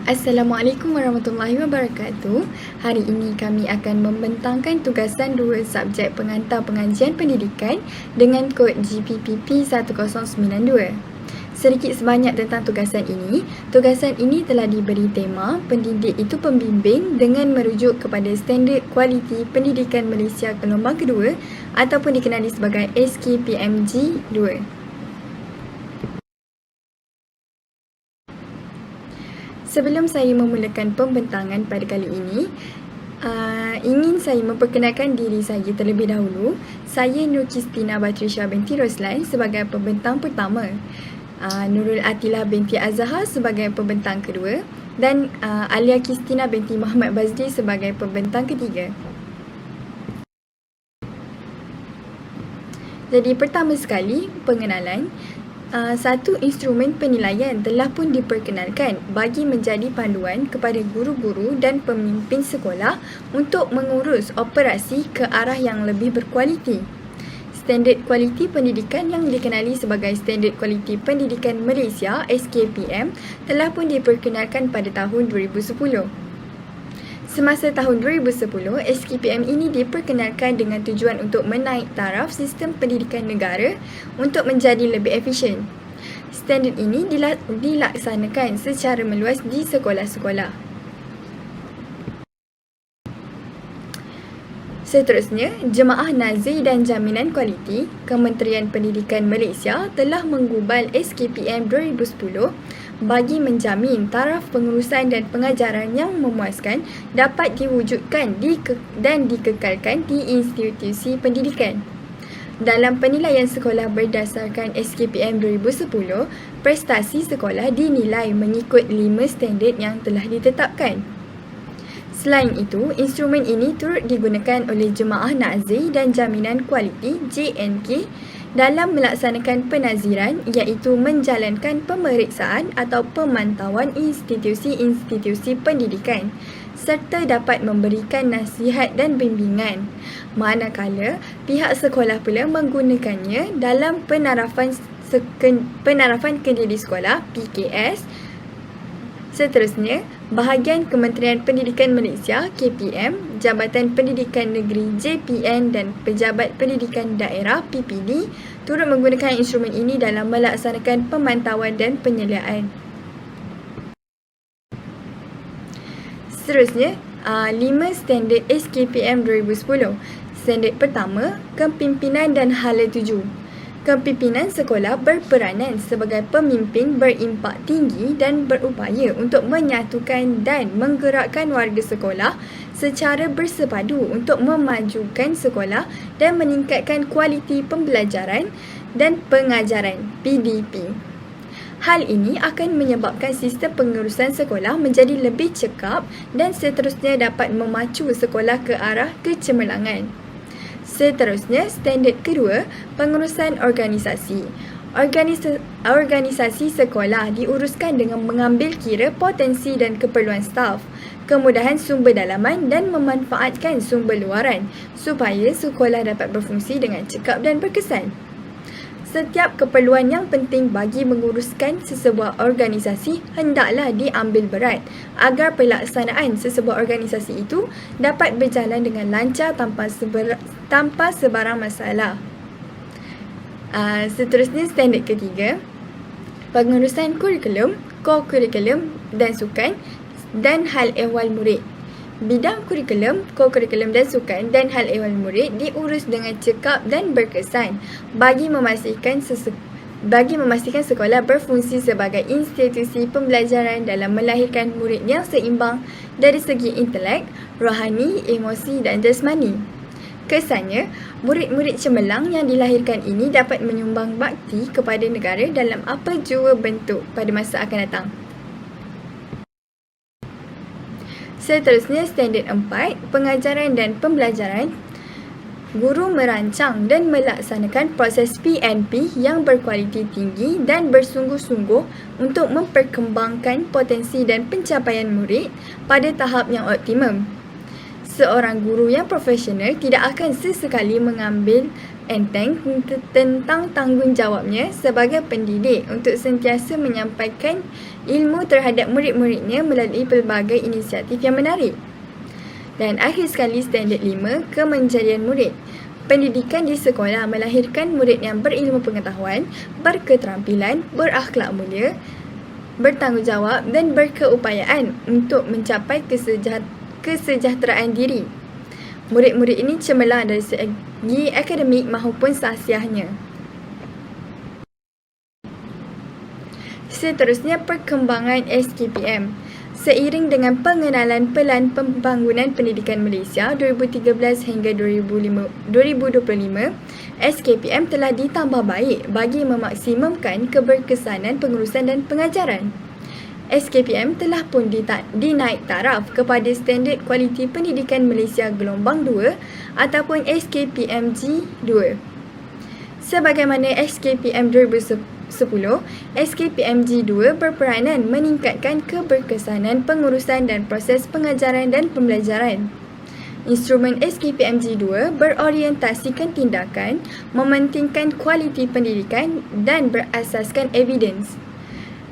Assalamualaikum warahmatullahi wabarakatuh. Hari ini kami akan membentangkan tugasan dua subjek pengantar pengajian pendidikan dengan kod GPPP 1092. Sedikit sebanyak tentang tugasan ini. Tugasan ini telah diberi tema pendidik itu pembimbing dengan merujuk kepada Standard Kualiti Pendidikan Malaysia Gelombang Kedua ataupun dikenali sebagai SKPMG 2. Sebelum saya memulakan pembentangan pada kali ini, ingin saya memperkenalkan diri saya terlebih dahulu. Saya Nur Kistina Batrisha binti Roslan sebagai pembentang pertama, Nurul Atilah binti Azhar sebagai pembentang kedua dan Alia Kistina binti Muhammad Bazdi sebagai pembentang ketiga. Jadi pertama sekali, pengenalan. Satu instrumen penilaian telah pun diperkenalkan bagi menjadi panduan kepada guru-guru dan pemimpin sekolah untuk mengurus operasi ke arah yang lebih berkualiti. Standard Kualiti Pendidikan yang dikenali sebagai Standard Kualiti Pendidikan Malaysia (SKPM) telah pun diperkenalkan pada tahun 2010. Semasa tahun 2010, SKPM ini diperkenalkan dengan tujuan untuk menaik taraf sistem pendidikan negara untuk menjadi lebih efisien. Standard ini dilaksanakan secara meluas di sekolah-sekolah. Seterusnya, Jemaah Nazir dan Jaminan Kualiti Kementerian Pendidikan Malaysia telah menggubal SKPM 2010 bagi menjamin taraf pengurusan dan pengajaran yang memuaskan dapat diwujudkan dan dikekalkan di institusi pendidikan. Dalam penilaian sekolah berdasarkan SKPM 2010, prestasi sekolah dinilai mengikut 5 standard yang telah ditetapkan. Selain itu, instrumen ini turut digunakan oleh Jemaah Nazir dan Jaminan Kualiti (JNK) dalam melaksanakan penaziran, iaitu menjalankan pemeriksaan atau pemantauan institusi-institusi pendidikan serta dapat memberikan nasihat dan bimbingan, manakala pihak sekolah pula menggunakannya dalam penarafan kendiri sekolah (PKS). Seterusnya, bahagian Kementerian Pendidikan Malaysia (KPM), Jabatan Pendidikan Negeri (JPN) dan Pejabat Pendidikan Daerah (PPD) turut menggunakan instrumen ini dalam melaksanakan pemantauan dan penyeliaan. Seterusnya, 5 standard SKPM 2010. Standard pertama, kepimpinan dan hala tuju. Kepimpinan sekolah berperanan sebagai pemimpin berimpak tinggi dan berupaya untuk menyatukan dan menggerakkan warga sekolah secara bersepadu untuk memajukan sekolah dan meningkatkan kualiti pembelajaran dan pengajaran (PDP). Hal ini akan menyebabkan sistem pengurusan sekolah menjadi lebih cekap dan seterusnya dapat memacu sekolah ke arah kecemerlangan. Seterusnya, standard kedua, pengurusan organisasi. Organisasi sekolah diuruskan dengan mengambil kira potensi dan keperluan staf, kemudahan sumber dalaman dan memanfaatkan sumber luaran supaya sekolah dapat berfungsi dengan cekap dan berkesan. Setiap keperluan yang penting bagi menguruskan sesebuah organisasi hendaklah diambil berat agar pelaksanaan sesebuah organisasi itu dapat berjalan dengan lancar tanpa sebarang masalah. Seterusnya, standard ketiga, pengurusan kurikulum, ko-kurikulum dan sukan dan hal ehwal murid. Bidang kurikulum, ko-kurikulum dan sukan dan hal ehwal murid diurus dengan cekap dan berkesan bagi memastikan sekolah berfungsi sebagai institusi pembelajaran dalam melahirkan murid yang seimbang dari segi intelek, rohani, emosi dan jasmani. Kesannya, murid-murid cemerlang yang dilahirkan ini dapat menyumbang bakti kepada negara dalam apa jua bentuk pada masa akan datang. Seterusnya, standard 4, pengajaran dan pembelajaran. Guru merancang dan melaksanakan proses PNP yang berkualiti tinggi dan bersungguh-sungguh untuk memperkembangkan potensi dan pencapaian murid pada tahap yang optimum. Seorang guru yang profesional tidak akan sesekali mengambil enteng tentang tanggungjawabnya sebagai pendidik untuk sentiasa menyampaikan ilmu terhadap murid-muridnya melalui pelbagai inisiatif yang menarik. Dan akhir sekali, standard 5, kemenjadian murid. Pendidikan di sekolah melahirkan murid yang berilmu pengetahuan, berketerampilan, berakhlak mulia, bertanggungjawab dan berkeupayaan untuk mencapai kesejahteraan diri. Murid-murid ini cemerlang dari segi akademik maupun sahsiahnya. Seterusnya, perkembangan SKPM. Seiring dengan pengenalan Pelan Pembangunan Pendidikan Malaysia 2013 hingga 2025, SKPM telah ditambah baik bagi memaksimumkan keberkesanan pengurusan dan pengajaran. SKPM telah pun dinaik taraf kepada Standard Kualiti Pendidikan Malaysia Gelombang 2 ataupun SKPMG 2. Sebagaimana SKPM 2010, SKPMG 2 berperanan meningkatkan keberkesanan pengurusan dan proses pengajaran dan pembelajaran. Instrumen SKPMG 2 berorientasikan tindakan, mementingkan kualiti pendidikan dan berasaskan evidence.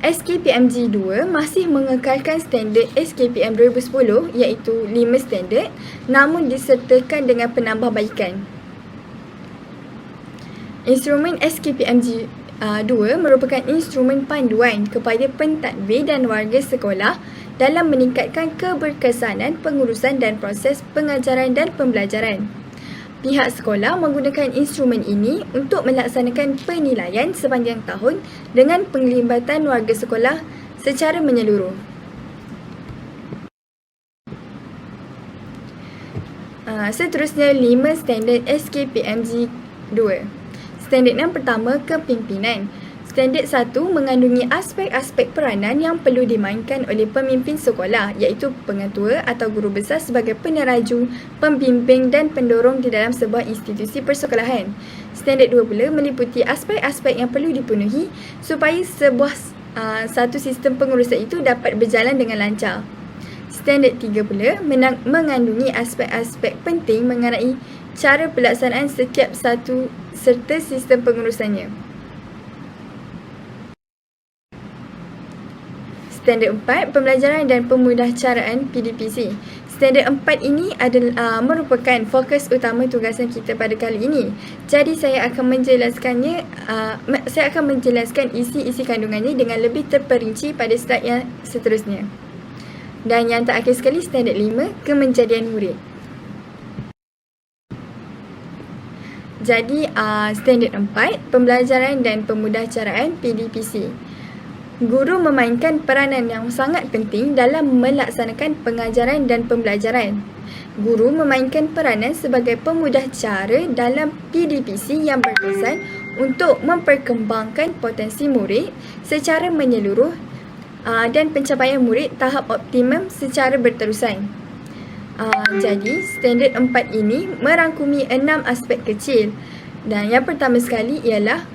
SKPMG 2 masih mengekalkan standard SKPM 2010 iaitu 5 standard, namun disertakan dengan penambahbaikan. Instrumen SKPMG 2 merupakan instrumen panduan kepada pentadbir dan warga sekolah dalam meningkatkan keberkesanan pengurusan dan proses pengajaran dan pembelajaran. Pihak sekolah menggunakan instrumen ini untuk melaksanakan penilaian sepanjang tahun dengan penglibatan warga sekolah secara menyeluruh. Seterusnya, 5 standard SKPMG 2. Standard yang pertama, kepimpinan. Standard 1 mengandungi aspek-aspek peranan yang perlu dimainkan oleh pemimpin sekolah iaitu pengetua atau guru besar sebagai peneraju, pembimbing dan pendorong di dalam sebuah institusi persekolahan. Standard 2 pula meliputi aspek-aspek yang perlu dipenuhi supaya satu sistem pengurusan itu dapat berjalan dengan lancar. Standard 3 pula mengandungi aspek-aspek penting mengenai cara pelaksanaan setiap satu serta sistem pengurusannya. Standard 4, pembelajaran dan pemudahcaraan PDPC. Standard 4 ini adalah merupakan fokus utama tugasan kita pada kali ini. Jadi saya akan menjelaskan isi-isi kandungannya dengan lebih terperinci pada slide yang seterusnya. Dan yang terakhir sekali, standard 5, kemenjadian murid. Jadi, standard 4, pembelajaran dan pemudahcaraan PDPC. Guru memainkan peranan yang sangat penting dalam melaksanakan pengajaran dan pembelajaran. Guru memainkan peranan sebagai pemudah cara dalam PDPC yang berkesan untuk memperkembangkan potensi murid secara menyeluruh dan pencapaian murid tahap optimum secara berterusan. Jadi, standard 4 ini merangkumi 6 aspek kecil. Dan yang pertama sekali ialah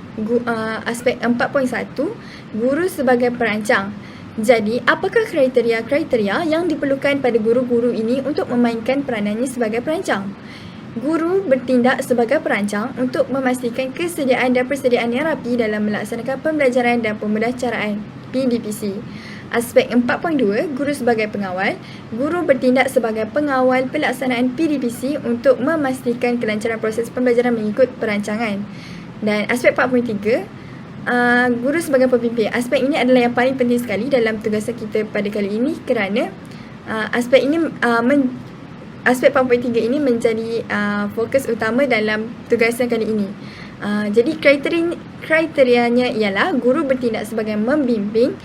aspek 4.1, guru sebagai perancang. Jadi, apakah kriteria-kriteria yang diperlukan pada guru-guru ini untuk memainkan peranannya sebagai perancang? Guru bertindak sebagai perancang untuk memastikan kesediaan dan persediaan yang rapi dalam melaksanakan pembelajaran dan pemudahcaraan PDPC. Aspek 4.2, guru sebagai pengawal. Guru bertindak sebagai pengawal pelaksanaan PDPC untuk memastikan kelancaran proses pembelajaran mengikut perancangan. Dan aspek 4.3, guru sebagai pembimbing. Aspek ini adalah yang paling penting sekali dalam tugasan kita pada kali ini kerana aspek 4.3 ini menjadi fokus utama dalam tugasan kali ini. Jadi kriterianya ialah guru bertindak sebagai membimbing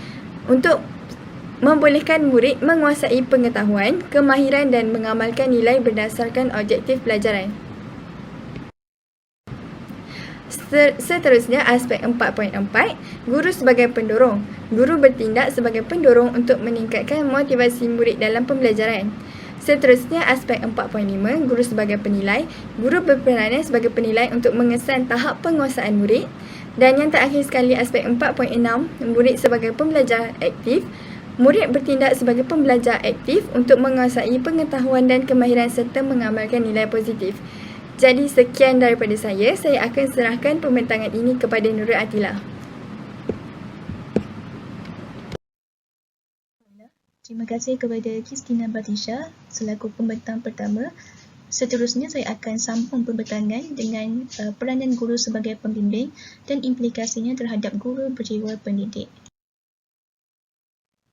untuk membolehkan murid menguasai pengetahuan, kemahiran dan mengamalkan nilai berdasarkan objektif pelajaran. Seterusnya, aspek 4.4, guru sebagai pendorong. Guru bertindak sebagai pendorong untuk meningkatkan motivasi murid dalam pembelajaran. Seterusnya, aspek 4.5, guru sebagai penilai. Guru berperanan sebagai penilai untuk mengesan tahap penguasaan murid. Dan yang terakhir sekali, aspek 4.6, murid sebagai pembelajar aktif. Murid bertindak sebagai pembelajar aktif untuk menguasai pengetahuan dan kemahiran serta mengamalkan nilai positif. Jadi sekian daripada saya akan serahkan pembentangan ini kepada Nurul Atila. Terima kasih kepada Kristina Batisha selaku pembentang pertama. Seterusnya saya akan sambung pembentangan dengan peranan guru sebagai pembimbing dan implikasinya terhadap guru berjiwa pendidik.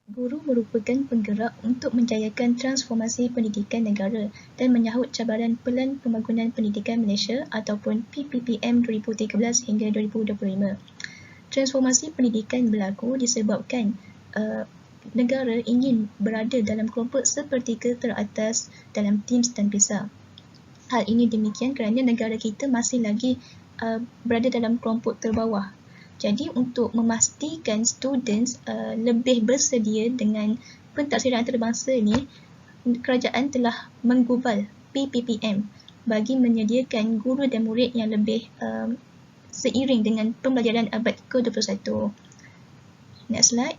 Guru merupakan penggerak untuk menjayakan transformasi pendidikan negara dan menyahut cabaran Pelan Pembangunan Pendidikan Malaysia ataupun PPPM 2013 hingga 2025. Transformasi pendidikan berlaku disebabkan negara ingin berada dalam kelompok sepertiga teratas dalam TIMSS dan PISA. Hal ini demikian kerana negara kita masih lagi berada dalam kelompok terbawah. Jadi untuk memastikan students lebih bersedia dengan pentaksiran antarabangsa ini, kerajaan telah menggubal PPPM bagi menyediakan guru dan murid yang lebih seiring dengan pembelajaran abad ke-21. Next slide.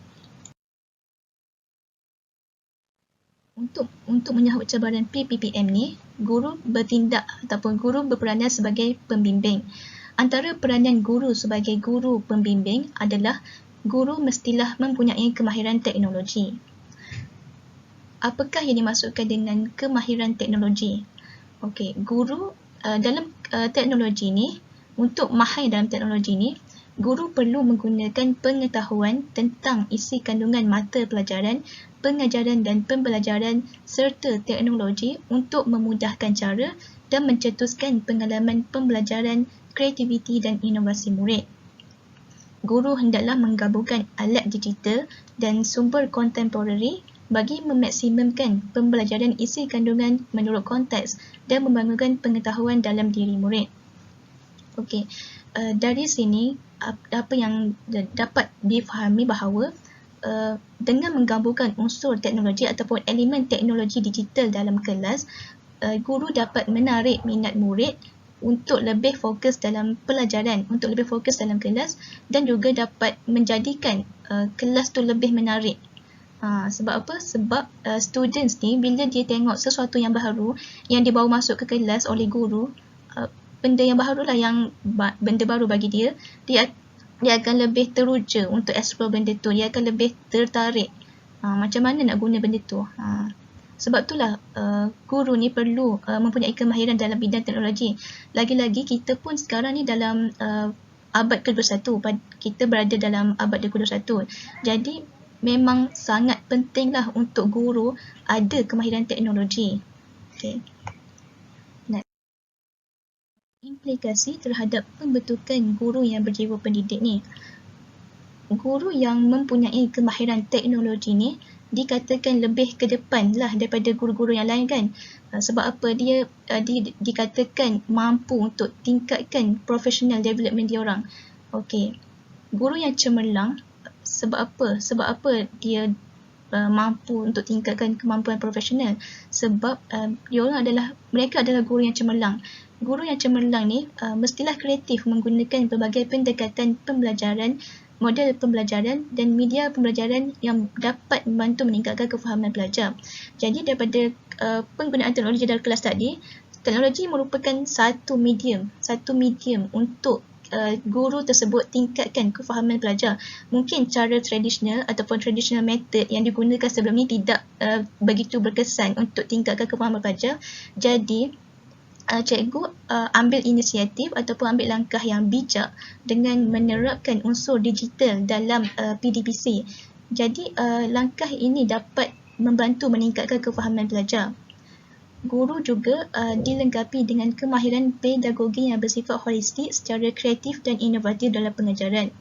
Untuk menyahut cabaran PPPM ni, guru bertindak ataupun guru berperanan sebagai pembimbing. Antara peranan guru sebagai guru pembimbing adalah guru mestilah mempunyai kemahiran teknologi. Apakah yang dimaksudkan dengan kemahiran teknologi? Okey, guru dalam teknologi ni, untuk mahir dalam teknologi ni, guru perlu menggunakan pengetahuan tentang isi kandungan mata pelajaran, pengajaran dan pembelajaran serta teknologi untuk memudahkan cara dan mencetuskan pengalaman pembelajaran, kreativiti dan inovasi murid. Guru hendaklah menggabungkan alat digital dan sumber kontemporari bagi memaksimumkan pembelajaran isi kandungan menurut konteks dan membangunkan pengetahuan dalam diri murid. Okey, dari sini apa yang dapat difahami bahawa dengan menggabungkan unsur teknologi ataupun elemen teknologi digital dalam kelas, guru dapat menarik minat murid untuk lebih fokus dalam pelajaran, untuk lebih fokus dalam kelas dan juga dapat menjadikan kelas tu lebih menarik. Sebab apa? Sebab students ni bila dia tengok sesuatu yang baru yang dibawa masuk ke kelas oleh guru, benda yang baru lah, yang benda baru bagi dia, dia akan lebih teruja untuk explore benda tu, dia akan lebih tertarik macam mana nak guna benda tu. Sebab itulah guru ni perlu mempunyai kemahiran dalam bidang teknologi. Lagi-lagi kita pun sekarang ni dalam abad ke-21, kita berada dalam abad ke-21. Jadi memang sangat pentinglah untuk guru ada kemahiran teknologi. Okay. Implikasi terhadap pembentukan guru yang berjiwa pendidik ni. Guru yang mempunyai kemahiran teknologi ni dikatakan lebih ke depan lah daripada guru-guru yang lain kan. Sebab apa? Dia dikatakan mampu untuk tingkatkan professional development dia orang. Okey. Guru yang cemerlang, sebab apa? Sebab apa dia mampu untuk tingkatkan kemampuan profesional? Sebab mereka adalah guru yang cemerlang. Guru yang cemerlang ni mestilah kreatif menggunakan pelbagai pendekatan pembelajaran, model pembelajaran dan media pembelajaran yang dapat membantu meningkatkan kefahaman pelajar. Jadi daripada penggunaan teknologi dalam kelas tadi, teknologi merupakan satu medium untuk guru tersebut tingkatkan kefahaman pelajar. Mungkin cara tradisional ataupun traditional method yang digunakan sebelum ni tidak begitu berkesan untuk tingkatkan kefahaman pelajar. Jadi cikgu ambil inisiatif ataupun ambil langkah yang bijak dengan menerapkan unsur digital dalam PDPC. Jadi langkah ini dapat membantu meningkatkan kefahaman pelajar. Guru juga dilengkapi dengan kemahiran pedagogi yang bersifat holistik secara kreatif dan inovatif dalam pengajaran.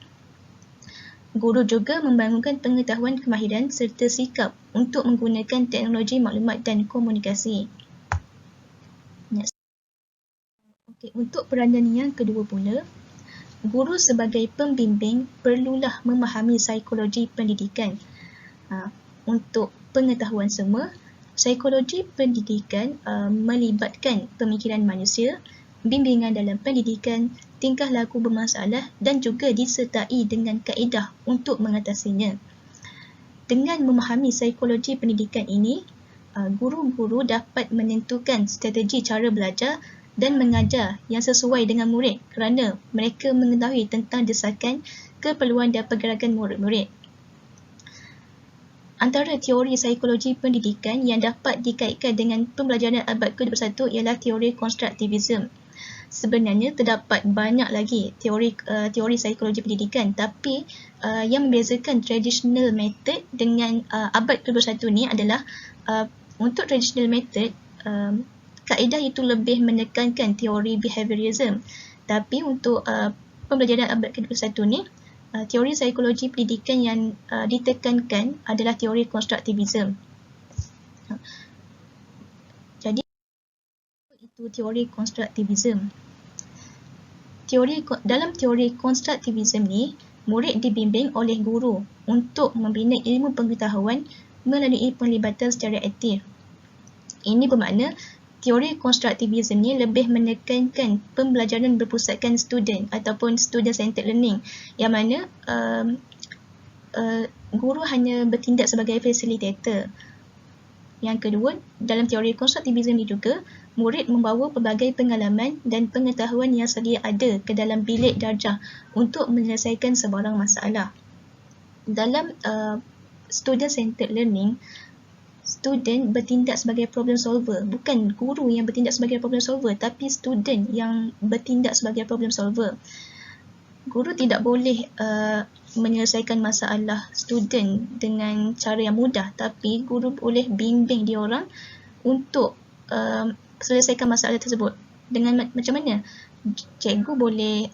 Guru juga membangunkan pengetahuan kemahiran serta sikap untuk menggunakan teknologi maklumat dan komunikasi. Untuk peranan yang kedua pula, guru sebagai pembimbing perlulah memahami psikologi pendidikan. Untuk pengetahuan semua, psikologi pendidikan melibatkan pemikiran manusia, bimbingan dalam pendidikan, tingkah laku bermasalah dan juga disertai dengan kaedah untuk mengatasinya. Dengan memahami psikologi pendidikan ini, guru-guru dapat menentukan strategi cara belajar dan mengajar yang sesuai dengan murid kerana mereka mengetahui tentang desakan, keperluan dan pergerakan murid-murid. Antara teori psikologi pendidikan yang dapat dikaitkan dengan pembelajaran abad ke-21 ialah teori konstruktivisme. Sebenarnya terdapat banyak lagi teori psikologi pendidikan, tapi yang membezakan traditional method dengan abad ke-21 ni adalah untuk traditional method, kaedah itu lebih menekankan teori behaviorism, tapi untuk pembelajaran abad ke-21 ni, teori psikologi pendidikan yang ditekankan adalah teori konstruktivisme. Jadi itu teori konstruktivisme. Dalam teori konstruktivisme ni, murid dibimbing oleh guru untuk membina ilmu pengetahuan melalui penglibatan secara aktif. Ini bermakna teori konstruktivisme ni lebih menekankan pembelajaran berpusatkan student ataupun student-centered learning, yang mana guru hanya bertindak sebagai facilitator. Yang kedua, dalam teori konstruktivisme ni juga, murid membawa pelbagai pengalaman dan pengetahuan yang sedia ada ke dalam bilik darjah untuk menyelesaikan sebarang masalah. Dalam student-centered learning, student bertindak sebagai problem solver. Bukan guru yang bertindak sebagai problem solver, tapi student yang bertindak sebagai problem solver. Guru tidak boleh menyelesaikan masalah student dengan cara yang mudah, tapi guru boleh bimbing dia orang untuk selesaikan masalah tersebut. Dengan macam mana? Cikgu boleh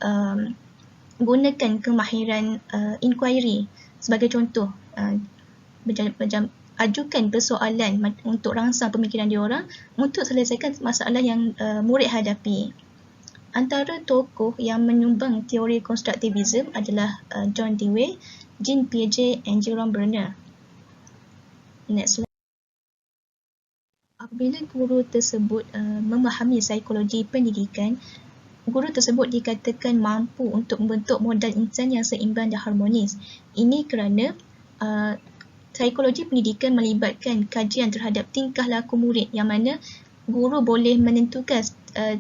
gunakan kemahiran inquiry sebagai contoh. Ajukan persoalan untuk rangsang pemikiran dia orang untuk selesaikan masalah yang murid hadapi. Antara tokoh yang menyumbang teori konstruktivisme adalah John Dewey, Jean Piaget dan Jerome Bernard. Next slide. Apabila guru tersebut memahami psikologi pendidikan, guru tersebut dikatakan mampu untuk membentuk modal insan yang seimbang dan harmonis. Ini kerana psikologi pendidikan melibatkan kajian terhadap tingkah laku murid, yang mana guru boleh menentukan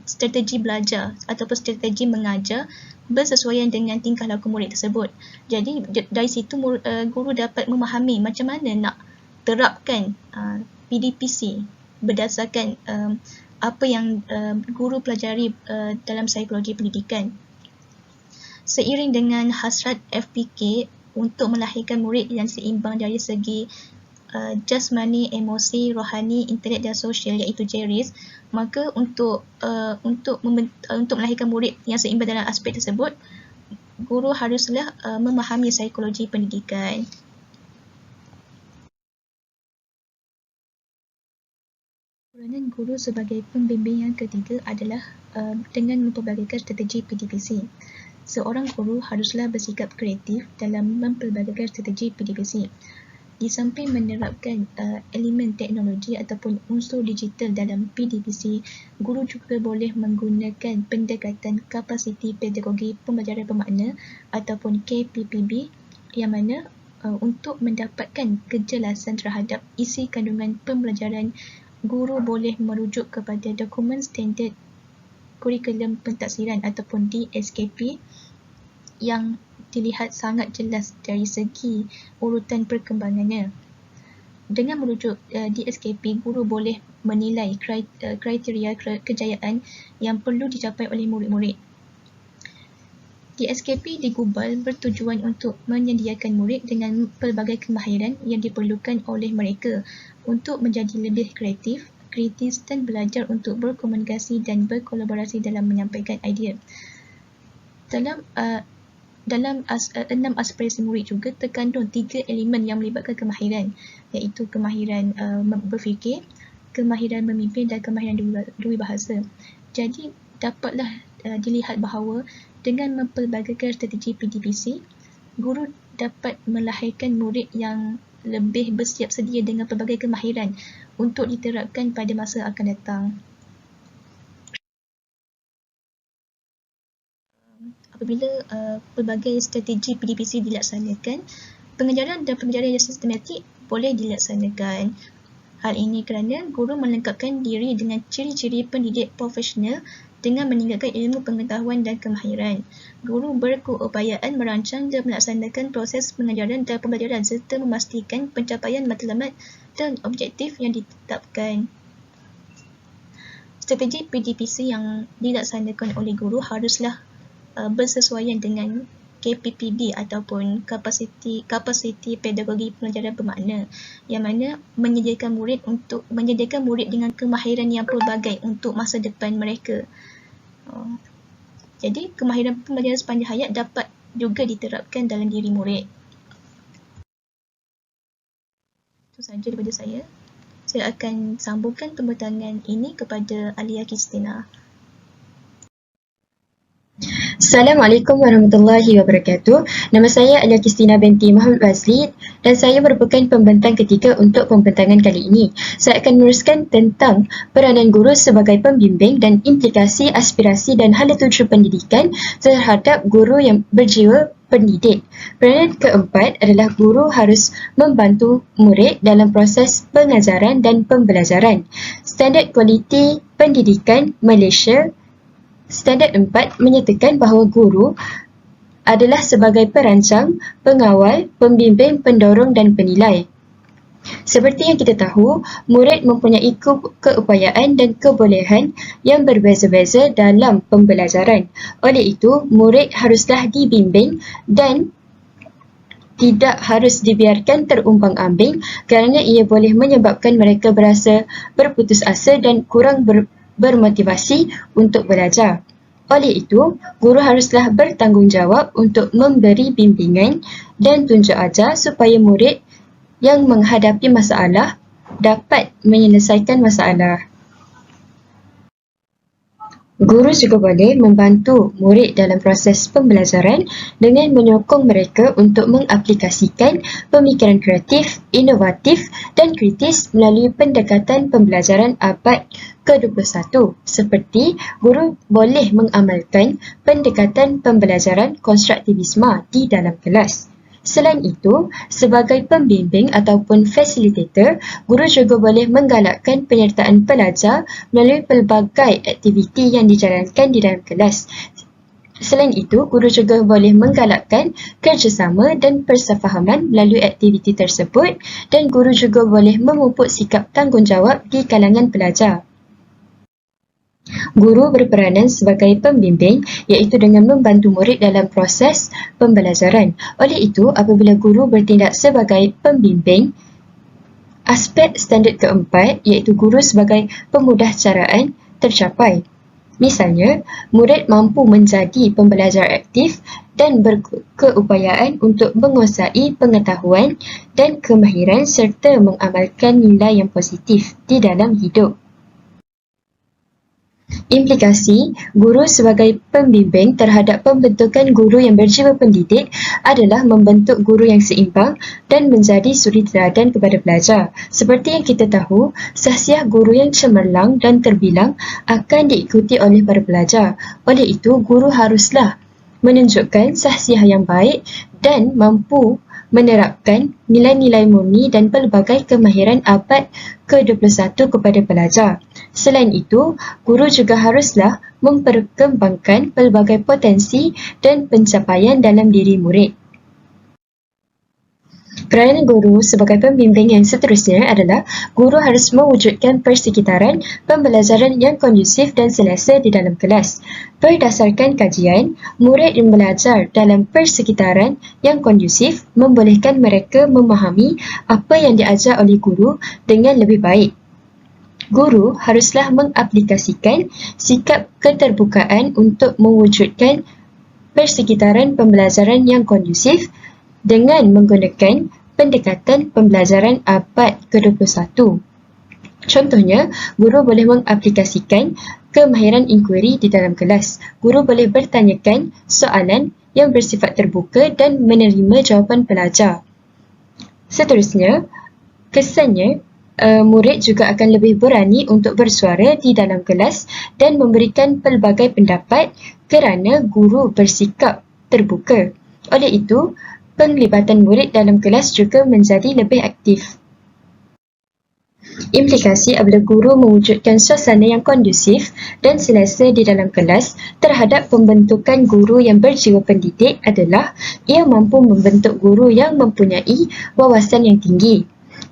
strategi belajar ataupun strategi mengajar bersesuaian dengan tingkah laku murid tersebut. Jadi dari situ guru dapat memahami macam mana nak terapkan PDPC berdasarkan apa yang guru pelajari dalam psikologi pendidikan. Seiring dengan hasrat FPK untuk melahirkan murid yang seimbang dari segi jasmani, emosi, rohani, intelek dan sosial, iaitu JERIS, maka untuk melahirkan murid yang seimbang dalam aspek tersebut, guru haruslah memahami psikologi pendidikan. Peranan guru sebagai pembimbing yang ketiga adalah dengan mempelbagaikan strategi PDPC. Seorang guru haruslah bersikap kreatif dalam mempelbagaikan strategi PDPC. Di samping menerapkan elemen teknologi ataupun unsur digital dalam PDPC, guru juga boleh menggunakan pendekatan kapasiti pedagogi pembelajaran bermakna ataupun KPPB, yang mana untuk mendapatkan kejelasan terhadap isi kandungan pembelajaran, guru boleh merujuk kepada dokumen standard kurikulum pentaksiran ataupun DSKP yang dilihat sangat jelas dari segi urutan perkembangannya. Dengan merujuk DSKP, guru boleh menilai kriteria kejayaan yang perlu dicapai oleh murid-murid. DSKP digubal bertujuan untuk menyediakan murid dengan pelbagai kemahiran yang diperlukan oleh mereka untuk menjadi lebih kreatif, kritis dan belajar untuk berkomunikasi dan berkolaborasi dalam menyampaikan idea. Dalam 6 aspirasi murid juga terkandung 3 elemen yang melibatkan kemahiran, iaitu kemahiran berfikir, kemahiran memimpin dan kemahiran dua bahasa. Jadi dapatlah dilihat bahawa dengan mempelbagaikan strategi PDPC, guru dapat melahirkan murid yang lebih bersiap sedia dengan pelbagai kemahiran untuk diterapkan pada masa akan datang. Apabila pelbagai strategi PDPC dilaksanakan, pengajaran dan pembelajaran yang sistematik boleh dilaksanakan. Hal ini kerana guru melengkapkan diri dengan ciri-ciri pendidik profesional dengan meningkatkan ilmu pengetahuan dan kemahiran. Guru berkeupayaan merancang dan melaksanakan proses pengajaran dan pembelajaran serta memastikan pencapaian matlamat dan objektif yang ditetapkan. Strategi PDPC yang dilaksanakan oleh guru haruslah bersesuaian dengan KPPB ataupun kapasiti pedagogi pelajaran bermakna, yang mana menyediakan murid dengan kemahiran yang pelbagai untuk masa depan mereka. Jadi kemahiran pembelajaran sepanjang hayat dapat juga diterapkan dalam diri murid. Itu sahaja daripada saya. Saya akan sambungkan pembentangan ini kepada Alia Kristina. Assalamualaikum warahmatullahi wabarakatuh. Nama saya Alia Kristina binti Muhammad Wazli dan saya merupakan pembentang ketiga untuk pembentangan kali ini. Saya akan meneruskan tentang peranan guru sebagai pembimbing dan implikasi aspirasi dan hala tuju pendidikan terhadap guru yang berjiwa pendidik. Peranan keempat adalah guru harus membantu murid dalam proses pengajaran dan pembelajaran. Standard Kualiti Pendidikan Malaysia Standard 4 menyatakan bahawa guru adalah sebagai perancang, pengawal, pembimbing, pendorong dan penilai. Seperti yang kita tahu, murid mempunyai keupayaan dan kebolehan yang berbeza-beza dalam pembelajaran. Oleh itu, murid haruslah dibimbing dan tidak harus dibiarkan terumbang-ambing kerana ia boleh menyebabkan mereka berasa berputus asa dan kurang bermotivasi untuk belajar. Oleh itu, guru haruslah bertanggungjawab untuk memberi bimbingan dan tunjuk ajar supaya murid yang menghadapi masalah dapat menyelesaikan masalah. Guru juga boleh membantu murid dalam proses pembelajaran dengan menyokong mereka untuk mengaplikasikan pemikiran kreatif, inovatif dan kritis melalui pendekatan pembelajaran abad ke-21. Seperti guru boleh mengamalkan pendekatan pembelajaran konstruktivisme di dalam kelas. Selain itu, sebagai pembimbing ataupun fasilitator, guru juga boleh menggalakkan penyertaan pelajar melalui pelbagai aktiviti yang dijalankan di dalam kelas. Selain itu, guru juga boleh menggalakkan kerjasama dan persefahaman melalui aktiviti tersebut dan guru juga boleh memupuk sikap tanggungjawab di kalangan pelajar. Guru berperanan sebagai pembimbing iaitu dengan membantu murid dalam proses pembelajaran. Oleh itu, apabila guru bertindak sebagai pembimbing, aspek standard keempat iaitu guru sebagai pemudah caraan tercapai. Misalnya, murid mampu menjadi pembelajar aktif dan berkeupayaan untuk menguasai pengetahuan dan kemahiran serta mengamalkan nilai yang positif di dalam hidup. Implikasi guru sebagai pembimbing terhadap pembentukan guru yang berjiwa pendidik adalah membentuk guru yang seimbang dan menjadi suri teladan kepada pelajar. Seperti yang kita tahu, sahsiah guru yang cemerlang dan terbilang akan diikuti oleh para pelajar. Oleh itu, guru haruslah menunjukkan sahsiah yang baik dan mampu menerapkan nilai-nilai murni dan pelbagai kemahiran abad ke-21 kepada pelajar. Selain itu, guru juga haruslah memperkembangkan pelbagai potensi dan pencapaian dalam diri murid. Peranan guru sebagai pembimbing yang seterusnya adalah guru harus mewujudkan persekitaran pembelajaran yang kondusif dan selesa di dalam kelas. Berdasarkan kajian, murid yang belajar dalam persekitaran yang kondusif membolehkan mereka memahami apa yang diajar oleh guru dengan lebih baik. Guru haruslah mengaplikasikan sikap keterbukaan untuk mewujudkan persekitaran pembelajaran yang kondusif dengan menggunakan pendekatan pembelajaran abad ke-21. Contohnya, guru boleh mengaplikasikan kemahiran inquiry di dalam kelas. Guru boleh bertanyakan soalan yang bersifat terbuka dan menerima jawapan pelajar. Seterusnya, kesannya, murid juga akan lebih berani untuk bersuara di dalam kelas dan memberikan pelbagai pendapat kerana guru bersikap terbuka. Oleh itu, penglibatan murid dalam kelas juga menjadi lebih aktif. Implikasi apabila guru mewujudkan suasana yang kondusif dan selesa di dalam kelas terhadap pembentukan guru yang berjiwa pendidik adalah ia mampu membentuk guru yang mempunyai wawasan yang tinggi.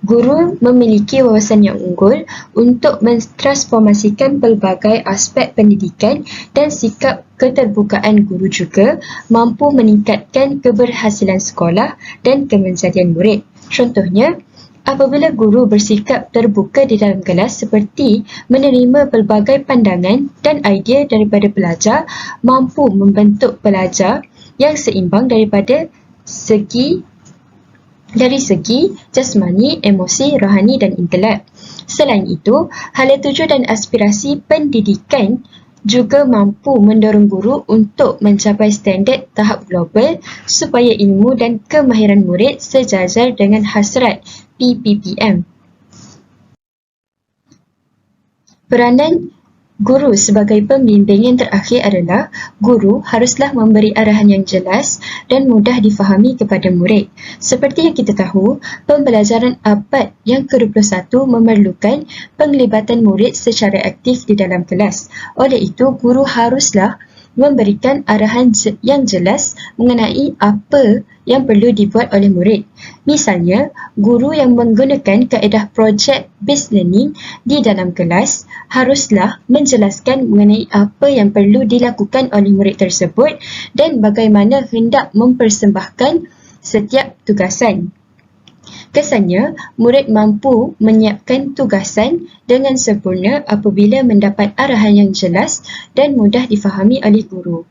Guru memiliki wawasan yang unggul untuk mentransformasikan pelbagai aspek pendidikan dan sikap keterbukaan guru juga mampu meningkatkan keberhasilan sekolah dan kemenjadian murid. Contohnya, apabila guru bersikap terbuka di dalam kelas seperti menerima pelbagai pandangan dan idea daripada pelajar, mampu membentuk pelajar yang seimbang dari segi jasmani, emosi, rohani dan intelek. Selain itu, hala tuju dan aspirasi pendidikan juga mampu mendorong guru untuk mencapai standard tahap global supaya ilmu dan kemahiran murid sejajar dengan hasrat PPPM. Peranan guru sebagai pembimbing yang terakhir adalah guru haruslah memberi arahan yang jelas dan mudah difahami kepada murid. Seperti yang kita tahu, pembelajaran abad yang ke-21 memerlukan penglibatan murid secara aktif di dalam kelas. Oleh itu, guru haruslah memberikan arahan yang jelas mengenai apa yang perlu dibuat oleh murid. Misalnya, guru yang menggunakan kaedah project based learning di dalam kelas haruslah menjelaskan mengenai apa yang perlu dilakukan oleh murid tersebut dan bagaimana hendak mempersembahkan setiap tugasan. Kesannya, murid mampu menyiapkan tugasan dengan sempurna apabila mendapat arahan yang jelas dan mudah difahami oleh guru.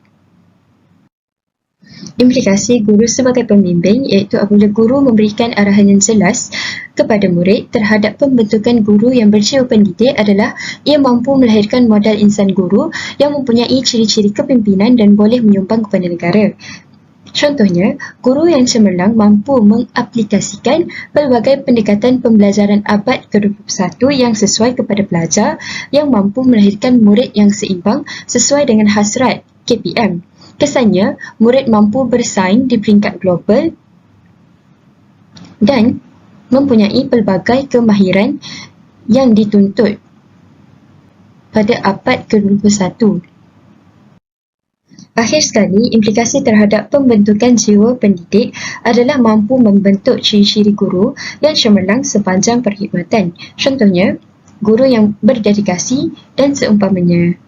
Implikasi guru sebagai pembimbing iaitu apabila guru memberikan arahan yang jelas kepada murid terhadap pembentukan guru yang berjiwa pendidik adalah ia mampu melahirkan modal insan guru yang mempunyai ciri-ciri kepimpinan dan boleh menyumbang kepada negara. Contohnya, guru yang cemerlang mampu mengaplikasikan pelbagai pendekatan pembelajaran abad ke-21 yang sesuai kepada pelajar yang mampu melahirkan murid yang seimbang sesuai dengan hasrat KPM. Kesannya, murid mampu bersaing di peringkat global dan mempunyai pelbagai kemahiran yang dituntut pada abad ke-21. Akhir sekali, implikasi terhadap pembentukan jiwa pendidik adalah mampu membentuk ciri-ciri guru yang cemerlang sepanjang perkhidmatan. Contohnya, guru yang berdedikasi dan seumpamanya.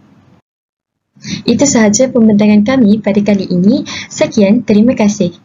Itu sahaja pembentangan kami pada kali ini. Sekian, terima kasih.